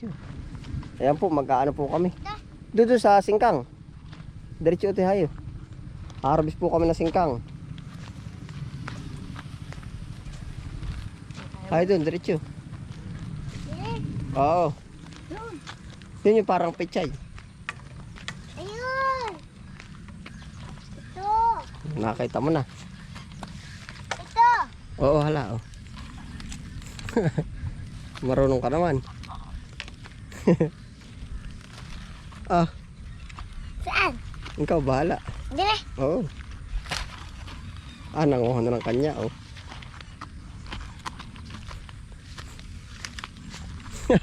diretso. Ayan po, mag-aano po kami. Doon sa singkang. Diretso ito hayo. Harvest po kami ng singkang. Hayo doon, diretso. Oo. Yun yung parang pechay. Ayun. Ito. Nakita mo na. Ito. Oo, hala. Oh. Marunong ka naman. Ah, Saan? ikaw bahala. Dili. Oo. Ah, nanguha na ng kanya, oh.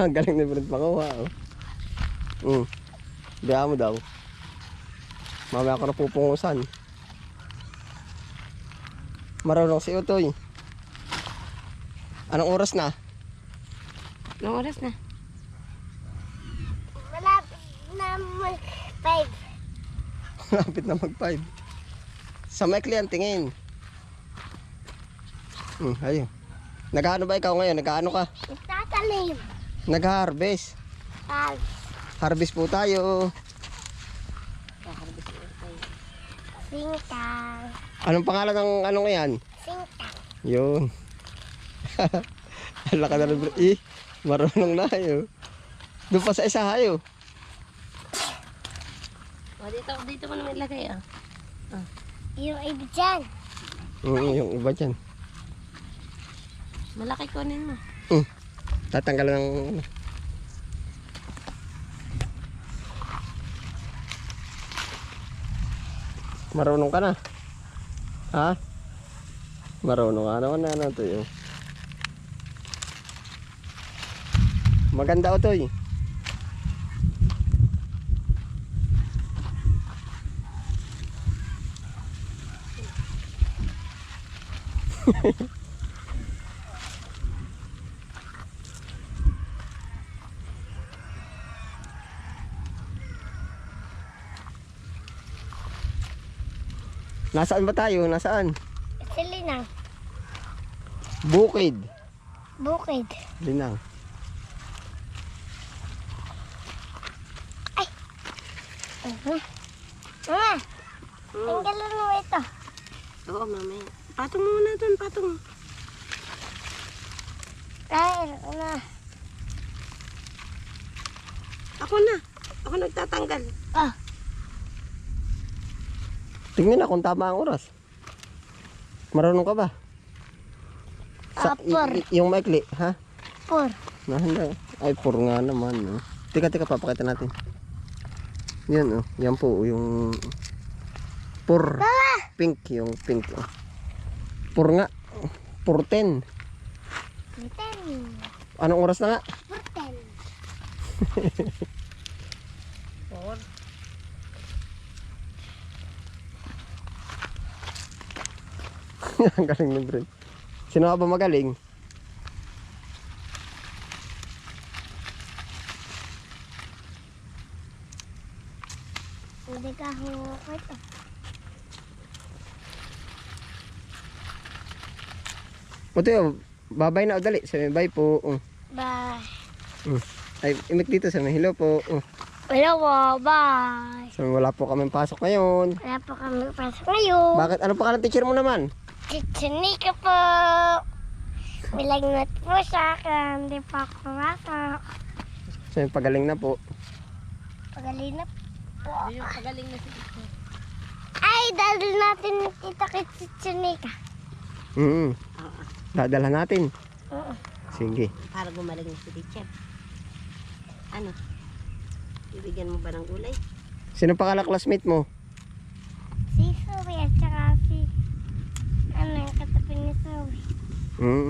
Ang galing na Brent panguha, oh. Biya mo daw. Mamaya ako na pupungusan. Marunong si Utoy. Anong oras na? Anong oras na? Malapit na mag-5. Lapit na mag-5. Sa maikli ang tingin. Ayun. Nag-ano ba ikaw ngayon? Nag-ano ka? Itatalim. Nag-harvest. Harvest po tayo. Singtang. Anong pangalan ng anong yan? Singtang. Yun. Hala ka na rin. Marunong na hayo. Doon pa sa isa hayo. O, dito mo naman ilagay, ah. Yung iba dyan. Yung iba dyan. Malaki kunin mo. Tatanggal ng ano. Marunong ka na. Ha? Marunong ka naman na ano to yun. Maganda o to yun. Nasaan ba tayo? Nasaan? Sa Linang. Bukid. Bukid. Linang. Mama, tinggalan mo ito. Oo, mamaya. Patong mo muna doon, patong. Ay, ano. Ako na. Ako nagtatanggal. Tingnan na kung tama ang oras. Marunong ka ba? Yung maikli, ha? 4. Nahanda. Ay, pur nga naman. No? Tika, papakita natin. Yan, oh. Yan po, yung pur. Pink, yung pink. Oh. Pur nga. Pur 10. 10. Anong oras na nga? 10. Ang galing ni Brent. Sino ka ba magaling? Hindi ka hawak ito. Puto, babay na o dali. Sabi, bye po. Bye. Ay, imik dito. Sabi, hello po. Hello po, bye. Sabi, wala po kami pasok ngayon. Wala po kami pasok ngayon. Bakit? Ano pa ka ng teacher mo naman? Chichinika po. Bilagnat po sa akin. Hindi pa ako masok. Sabi, pagaling na po. Pagaling na po. Yung pagaling na si Tito. Ay, dali natin kita kay Chichinika. Dadala natin. Sige. Para gumaling na si Tito. Ano? Bibigyan mo ba ng gulay? Sino pa kala classmate mo? Si Zoe at saka si... Ano yung katabi ni Zoe?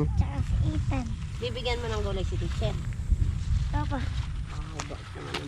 At saka si Ethan. Bibigyan mo ng gulay si Tito. Papa. Ah, bakit naman